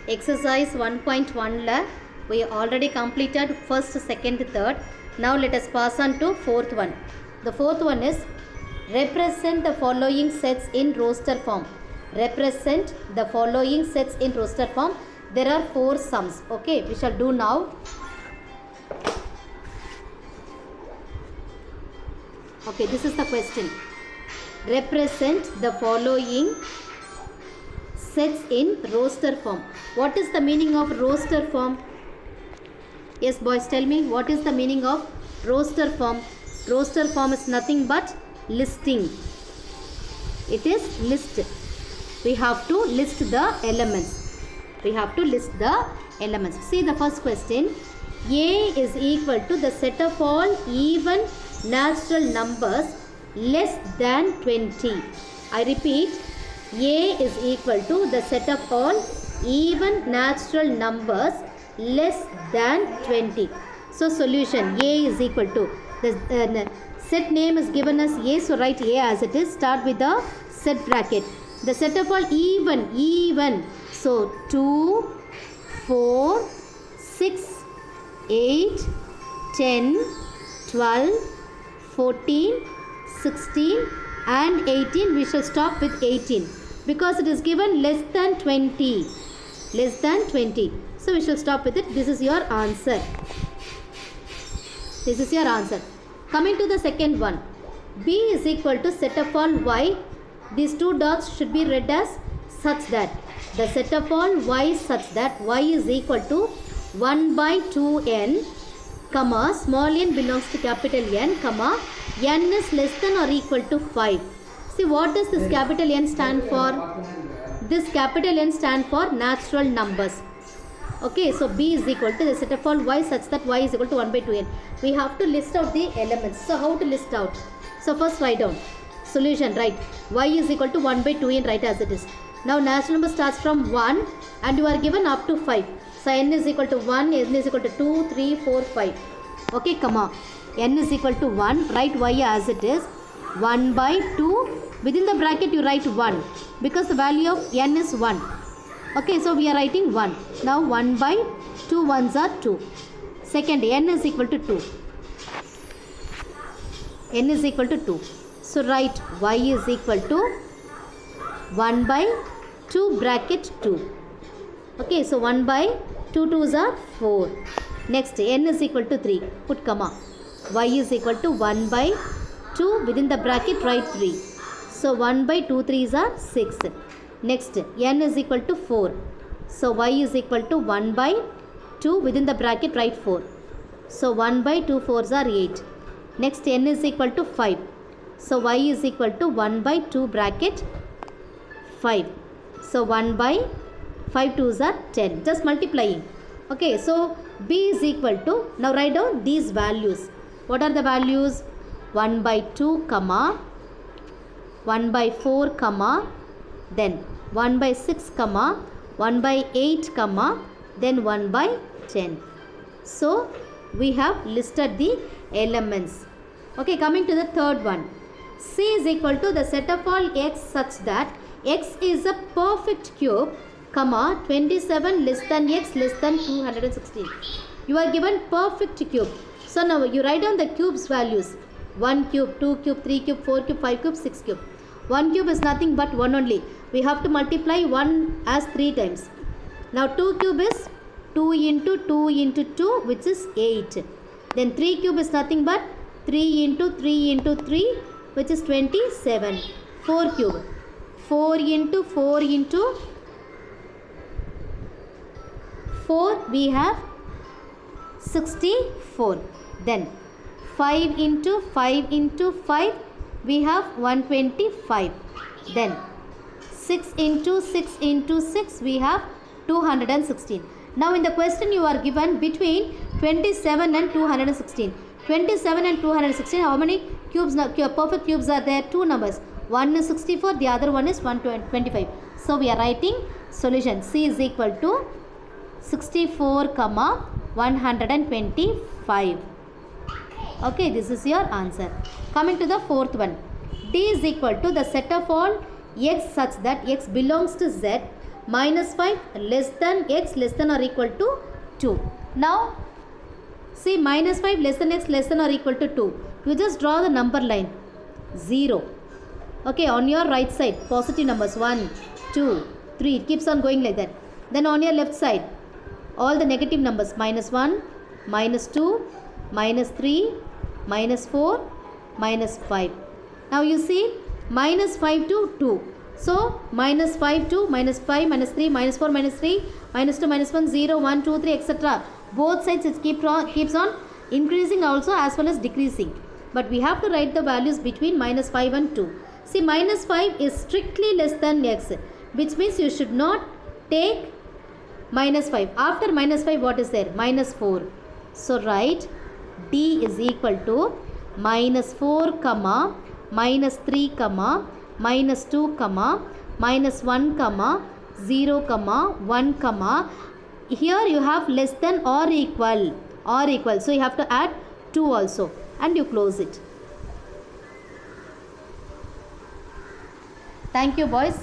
Exercise 1.1 la we already completed first, second, third. Now let us pass on to fourth one. The fourth one is represent the following sets in roster form. Represent the following sets in roster form. There are 4 sums. Okay, we shall do now. Okay, this is the question. Represent the following sets in roster form. What is the meaning of roster form? Yes, boys, tell me, what is the meaning of roster form? Roster form is nothing but listing. It is list. We have to list the elements. We have to list the elements. See the first question. A is equal to the set of all even natural numbers less than 20. I repeat, A is equal to the set of all even natural numbers less than 20. So solution, A is equal to, the set name is given as A, so write A as it is. Start with the set bracket. The set of all even. So 2, 4, 6, 8, 10, 12, 14, 16 and 18. We shall stop with 18 because it is given less than 20. Less than 20. So we shall stop with it. This is your answer. This is your answer. Coming to the second one. B is equal to set of all y. These 2 dots should be read as such that. The set of all y such that y is equal to 1 by 2n, comma, small n belongs to capital N, comma, n is less than or equal to 5. See, what does this capital N stand for? This capital N stand for natural numbers. Okay, so B is equal to the set of all y such that y is equal to 1 by 2n. We have to list out the elements. So how to list out? So first write down. Solution, right. Y is equal to 1 by 2n, right as it is. Now natural number starts from 1 and you are given up to 5. So n is equal to 1, n is equal to 2, 3, 4, 5. Okay, comma. N is equal to 1, write y as it is. 1 by 2, within the bracket you write 1 because the value of n is 1. Okay, so we are writing 1. Now 1 by 2 ones are 2. Second, n is equal to 2. N is equal to 2. So write y is equal to 1 by 2 bracket 2. Okay, so 1 by 2 2s are 4. Next, n is equal to 3. Put comma. Y is equal to 1 by 2 within the bracket write 3. So 1 by 2 3s are 6. Next, n is equal to 4. So y is equal to 1 by 2 within the bracket write 4. So 1 by 2 4s are 8. Next, n is equal to 5. So y is equal to 1 by 2 bracket 5. So 1 by 5 2s are 10. Just multiplying. Okay, so B is equal to, now write down these values. What are the values? 1 by 2, comma, 1 by 4, comma, then 1 by 6, comma, 1 by 8, comma, then 1 by 10. So we have listed the elements. Okay, coming to the third one. C is equal to the set of all x such that x is a perfect cube, comma, 27 less than x less than 216. You are given perfect cube. So now you write down the cube's values. 1 cube, 2 cube, 3 cube, 4 cube, 5 cube, 6 cube. 1 cube is nothing but 1 only. We have to multiply 1 as 3 times. Now 2 cube is 2 into 2 into 2 which is 8. Then 3 cube is nothing but 3 into 3 into 3 which is 27. 4 cube. 4 into 4 into 4 we have 64. Then 5 into 5 into 5 we have 125. Then 6 into 6 into 6 we have 216. Now in the question you are given between 27 and 216. 27 and 216, how many cubes, perfect cubes are there? 2 numbers. One is 64, the other one is 125. So we are writing solution. C is equal to 64, 125. Okay, this is your answer. Coming to the fourth one. D is equal to the set of all x such that x belongs to Z minus 5 less than x less than or equal to 2. Now see minus 5 less than x less than or equal to 2. You just draw the number line 0. Okay, on your right side positive numbers 1, 2, 3. It keeps on going like that. Then on your left side all the negative numbers minus 1, minus 2, minus 3, minus 4, minus 5. Now you see minus 5 to 2. So minus 5 to minus 5, minus 3, minus 4, minus 3, minus 2, minus 1, 0, 1, 2, 3, etc. Both sides it keeps on increasing also as well as decreasing. But we have to write the values between minus 5 and 2. See, minus 5 is strictly less than x, which means you should not take minus 5. After minus 5 what is there? Minus 4. So write D is equal to minus 4 comma minus 3 comma minus 2 comma minus 1 comma 0 comma 1 comma. Here you have less than or equal. So you have to add 2 also and you close it. Thank you boys.